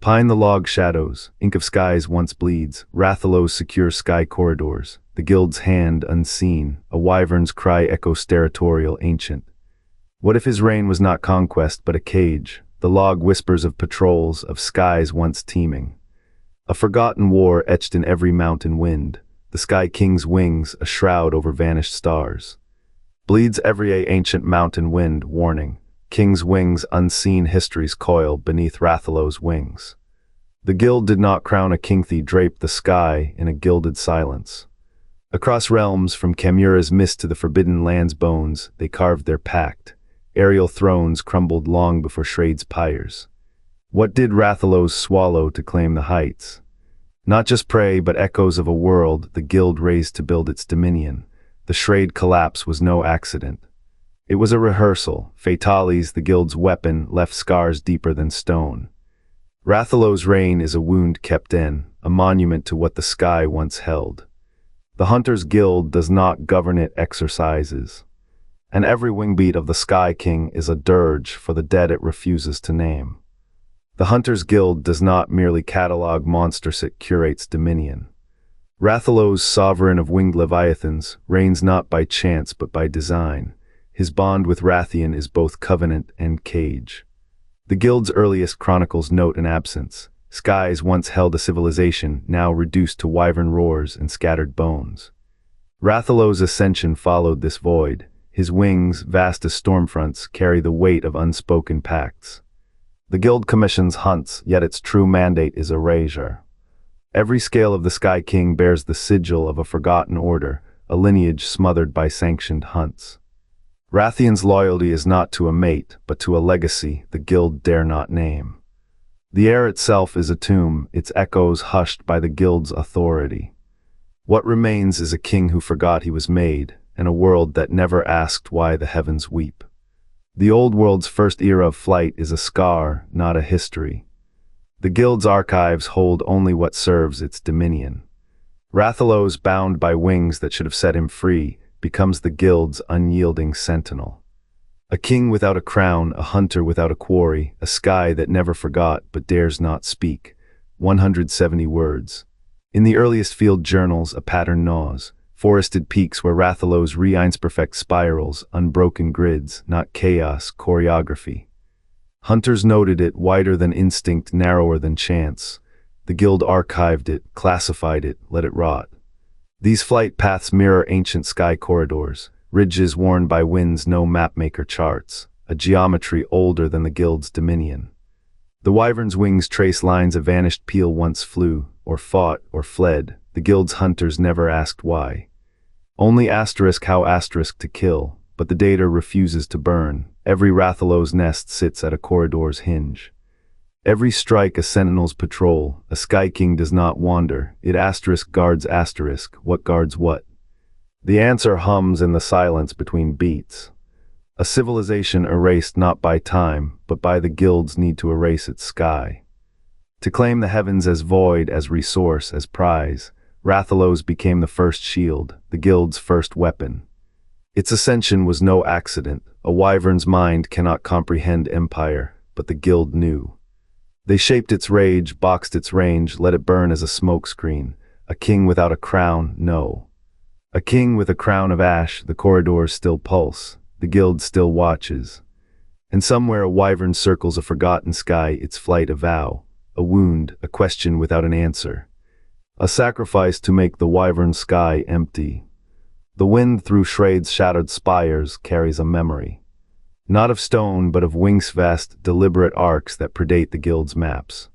Pine the log shadows, ink of skies once bleeds, Rathalos secure sky corridors, the guild's hand unseen, a wyvern's cry echoes territorial ancient. What if his reign was not conquest but a cage? The log whispers of patrols, of skies once teeming. A forgotten war etched in every mountain wind, the Sky King's wings, a shroud over vanished stars. Bleeds every ancient mountain wind, warning. King's wings, unseen histories coil beneath Rathalos' wings. The guild did not crown a kingthy draped the sky in a gilded silence. Across realms, from Kamura's mist to the Forbidden Land's bones, they carved their pact. Aerial thrones crumbled long before Shrade's pyres. What did Rathalos swallow to claim the heights? Not just prey, but echoes of a world the guild raised to build its dominion. The Shrade collapse was no accident. It was a rehearsal. Fatalis, the guild's weapon, left scars deeper than stone. Rathalos' reign is a wound kept in, a monument to what the sky once held. The Hunter's Guild does not govern, it exercises. And every wingbeat of the Sky King is a dirge for the dead it refuses to name. The Hunter's Guild does not merely catalog monsters, it curates dominion. Rathalos, sovereign of winged leviathans, reigns not by chance but by design. His bond with Rathian is both covenant and cage. The guild's earliest chronicles note an absence. Skies once held a civilization, now reduced to wyvern roars and scattered bones. Rathalos' ascension followed this void. His wings, vast as stormfronts, carry the weight of unspoken pacts. The guild commissions hunts, yet its true mandate is erasure. Every scale of the Sky King bears the sigil of a forgotten order, a lineage smothered by sanctioned hunts. Rathian's loyalty is not to a mate, but to a legacy the guild dare not name. The air itself is a tomb, its echoes hushed by the guild's authority. What remains is a king who forgot he was made, and a world that never asked why the heavens weep. The old world's first era of flight is a scar, not a history. The guild's archives hold only what serves its dominion. Rathalos, bound by wings that should have set him free, becomes the guild's unyielding sentinel. A king without a crown, a hunter without a quarry, a sky that never forgot but dares not speak. 170 words. In the earliest field journals, a pattern gnaws. Forested peaks where Rathalos re-eins perfect spirals, unbroken grids, not chaos, choreography. Hunters noted it, wider than instinct, narrower than chance. The guild archived it, classified it, let it rot. These flight paths mirror ancient sky corridors, ridges worn by winds no mapmaker charts, a geometry older than the guild's dominion. The wyvern's wings trace lines a vanished peal once flew, or fought, or fled. The guild's hunters never asked why. Only asterisk how asterisk to kill, but the data refuses to burn. Every Rathalos nest sits at a corridor's hinge. Every strike a sentinel's patrol. A Sky King does not wander, it asterisk guards asterisk. What guards what? The answer hums in the silence between beats. A civilization erased not by time, but by the guild's need to erase its sky. To claim the heavens as void, as resource, as prize, Rathalos became the first shield, the guild's first weapon. Its ascension was no accident. A wyvern's mind cannot comprehend empire, but the guild knew. They shaped its rage, boxed its range, let it burn as a smokescreen. A king without a crown, no. A king with a crown of ash, the corridors still pulse, the guild still watches. And somewhere a wyvern circles a forgotten sky, its flight a vow, a wound, a question without an answer. A sacrifice to make the wyvern sky empty. The wind through Shrade's shattered spires carries a memory. Not of stone, but of wings vast, deliberate arcs that predate the guild's maps.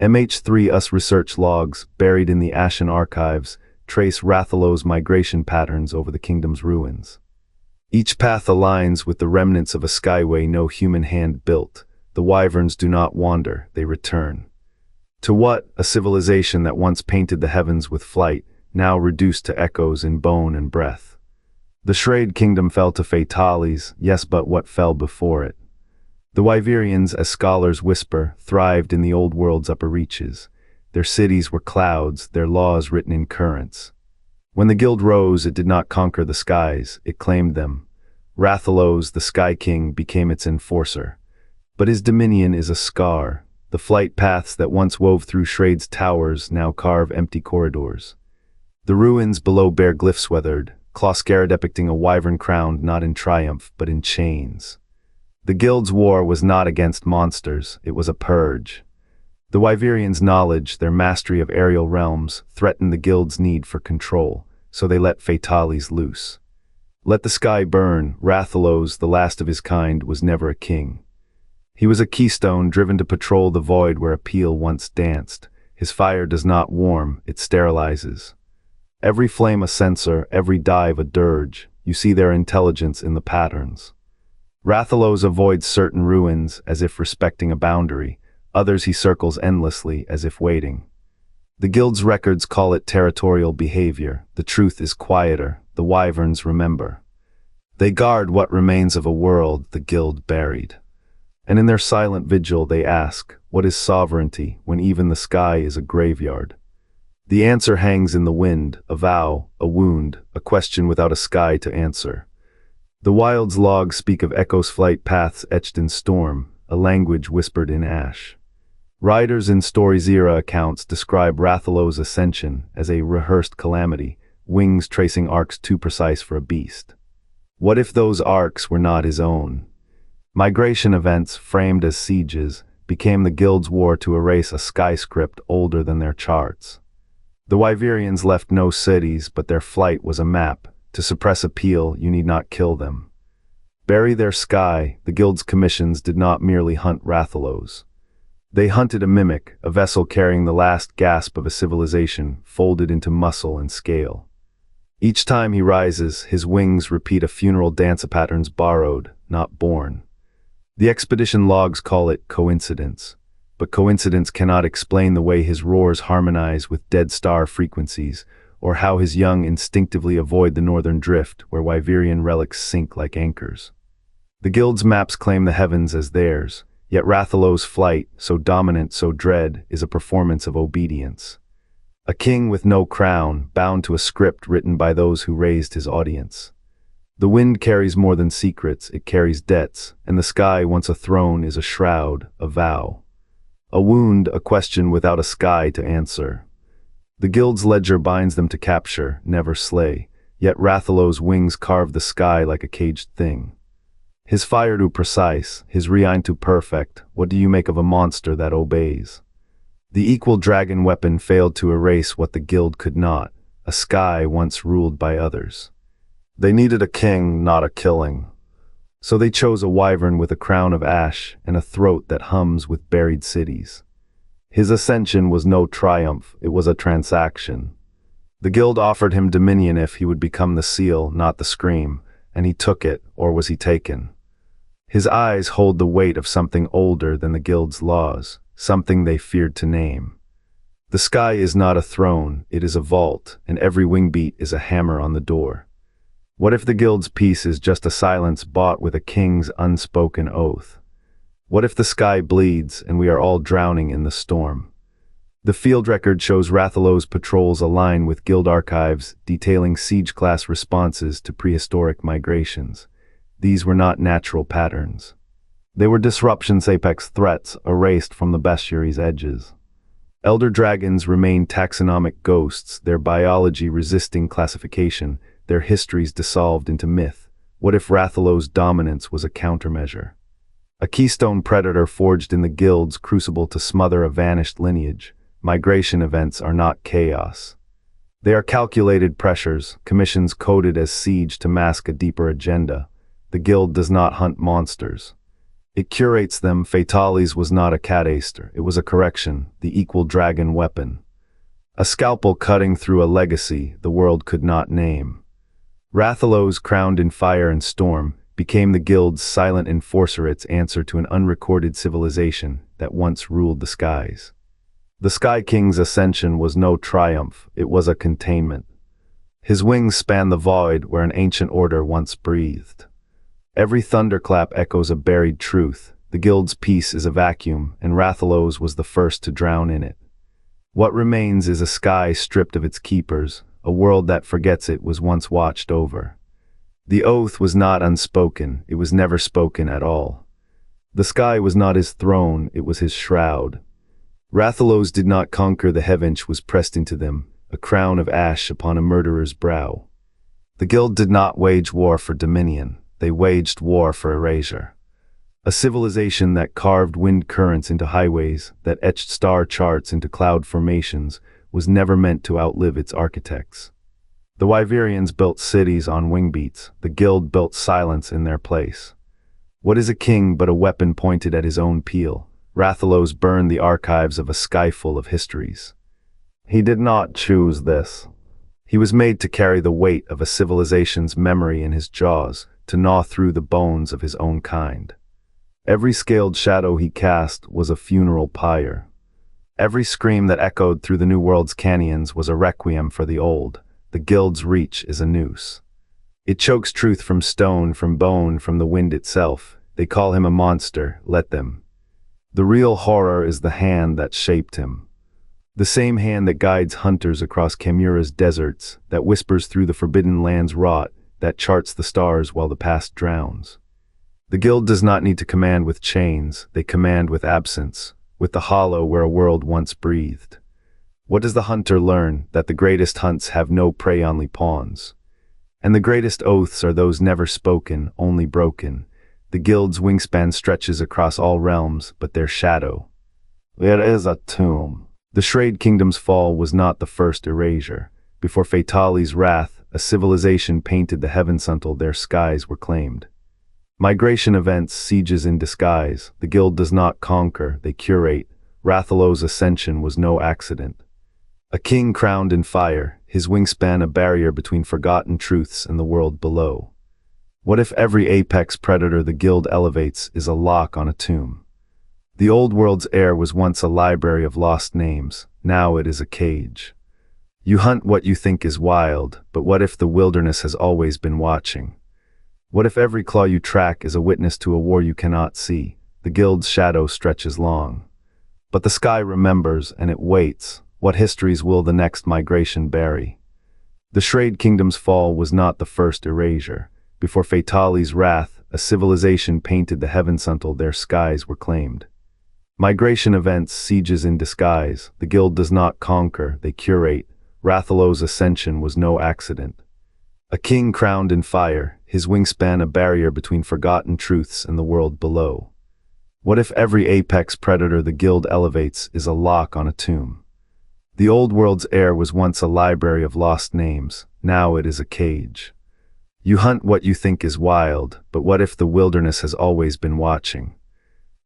MH3 research logs, buried in the Ashen archives, trace Rathalos' migration patterns over the kingdom's ruins. Each path aligns with the remnants of a skyway no human hand built. The wyverns do not wander, they return. To what? A civilization that once painted the heavens with flight, now reduced to echoes in bone and breath. The Shrade kingdom fell to Fatalis, yes, but what fell before it? The Wyverians, as scholars whisper, thrived in the old world's upper reaches. Their cities were clouds, their laws written in currents. When the guild rose, it did not conquer the skies, it claimed them. Rathalos, the Sky King, became its enforcer. But his dominion is a scar. The flight paths that once wove through Shrade's towers now carve empty corridors. The ruins below bear glyphs weathered, Closcara depicting a wyvern crowned not in triumph but in chains. The guild's war was not against monsters, it was a purge. The Wyverians' knowledge, their mastery of aerial realms, threatened the guild's need for control, so they let Fatalis loose. Let the sky burn, Rathalos, the last of his kind, was never a king. He was a keystone driven to patrol the void where Appeal once danced. His fire does not warm, it sterilizes. Every flame a censer, every dive a dirge. You see their intelligence in the patterns. Rathalos avoids certain ruins as if respecting a boundary. Others he circles endlessly as if waiting. The guild's records call it territorial behavior. The truth is quieter. The wyverns remember. They guard what remains of a world the guild buried. And in their silent vigil they ask, what is sovereignty when even the sky is a graveyard? The answer hangs in the wind, a vow, a wound, a question without a sky to answer. The wild's logs speak of Echo's flight paths etched in storm, a language whispered in ash. Writers in Story's era accounts describe Rathalos' ascension as a rehearsed calamity, wings tracing arcs too precise for a beast. What if those arcs were not his own? Migration events, framed as sieges, became the guild's war to erase a sky script older than their charts. The Wyverians left no cities, but their flight was a map. To suppress Appeal, you need not kill them. Bury their sky, the guild's commissions did not merely hunt Rathalos. They hunted a mimic, a vessel carrying the last gasp of a civilization, folded into muscle and scale. Each time he rises, his wings repeat a funeral dance of patterns borrowed, not born. The expedition logs call it coincidence, but coincidence cannot explain the way his roars harmonize with dead star frequencies, or how his young instinctively avoid the northern drift where Wyverian relics sink like anchors. The guild's maps claim the heavens as theirs, yet Rathalos' flight, so dominant, so dread, is a performance of obedience. A king with no crown, bound to a script written by those who raised his audience. The wind carries more than secrets, it carries debts, and the sky, once a throne, is a shroud, a vow. A wound, a question without a sky to answer. The guild's ledger binds them to capture, never slay, yet Rathalos' wings carve the sky like a caged thing. His fire too precise, his reign too perfect, what do you make of a monster that obeys? The equal dragon weapon failed to erase what the guild could not, a sky once ruled by others. They needed a king, not a killing. So they chose a wyvern with a crown of ash and a throat that hums with buried cities. His ascension was no triumph, it was a transaction. The guild offered him dominion if he would become the seal, not the scream, and he took it, or was he taken? His eyes hold the weight of something older than the guild's laws, something they feared to name. The sky is not a throne, it is a vault, and every wing beat is a hammer on the door. What if the guild's peace is just a silence bought with a king's unspoken oath? What if the sky bleeds and we are all drowning in the storm? The field record shows Rathalos' patrols align with guild archives detailing siege-class responses to prehistoric migrations. These were not natural patterns. They were disruption's apex threats erased from the bestiary's edges. Elder dragons remain taxonomic ghosts, their biology resisting classification, their histories dissolved into myth. What if Rathalos' dominance was a countermeasure? A keystone predator forged in the guild's crucible to smother a vanished lineage. Migration events are not chaos. They are calculated pressures, commissions coded as siege to mask a deeper agenda. The guild does not hunt monsters. It curates them. Fatalis was not a cadaster, it was a correction, the equal dragon weapon. A scalpel cutting through a legacy the world could not name. Rathalos, crowned in fire and storm, became the guild's silent enforcer, its answer to an unrecorded civilization that once ruled the skies. The Sky King's ascension was no triumph, it was a containment. His wings span the void where an ancient order once breathed. Every thunderclap echoes a buried truth, the guild's peace is a vacuum, and Rathalos was the first to drown in it. What remains is a sky stripped of its keepers, a world that forgets it was once watched over. The oath was not unspoken, it was never spoken at all. The sky was not his throne, it was his shroud. Rathalos did not conquer, the heavinch was pressed into them, a crown of ash upon a murderer's brow. The guild did not wage war for dominion, they waged war for erasure. A civilization that carved wind currents into highways, that etched star charts into cloud formations, was never meant to outlive its architects. The Wyverians built cities on wingbeats, the guild built silence in their place. What is a king but a weapon pointed at his own peel? Rathalos burned the archives of a sky full of histories. He did not choose this. He was made to carry the weight of a civilization's memory in his jaws, to gnaw through the bones of his own kind. Every scaled shadow he cast was a funeral pyre. Every scream that echoed through the New World's canyons was a requiem for the old. The guild's reach is a noose. It chokes truth from stone, from bone, from the wind itself. They call him a monster, let them. The real horror is the hand that shaped him. The same hand that guides hunters across Chimera's deserts, that whispers through the forbidden land's rot, that charts the stars while the past drowns. The guild does not need to command with chains, they command with absence, with the hollow where a world once breathed. What does the hunter learn? That the greatest hunts have no prey, only pawns. And the greatest oaths are those never spoken, only broken. The guild's wingspan stretches across all realms, but their shadow. It is a tomb. The Shrade Kingdom's fall was not the first erasure. Before Fatalis' wrath, a civilization painted the heavens until their skies were claimed. Migration events, sieges in disguise. The guild does not conquer, they curate. Rathalos' ascension was no accident. A king crowned in fire, his wingspan a barrier between forgotten truths and the world below. What if every apex predator the guild elevates is a lock on a tomb? The old world's air was once a library of lost names, now it is a cage. You hunt what you think is wild, but what if the wilderness has always been watching? What if every claw you track is a witness to a war you cannot see? The guild's shadow stretches long. But the sky remembers, and it waits. What histories will the next migration bury? The Shrade Kingdom's fall was not the first erasure. Before Fatalis' wrath, a civilization painted the heavens until their skies were claimed. Migration events, sieges in disguise. The guild does not conquer, they curate. Rathalos' ascension was no accident. A king crowned in fire, his wingspan a barrier between forgotten truths and the world below. What if every apex predator the guild elevates is a lock on a tomb? The old world's air was once a library of lost names, now it is a cage. You hunt what you think is wild, but what if the wilderness has always been watching?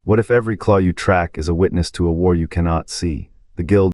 What if every claw you track is a witness to a war you cannot see? The guild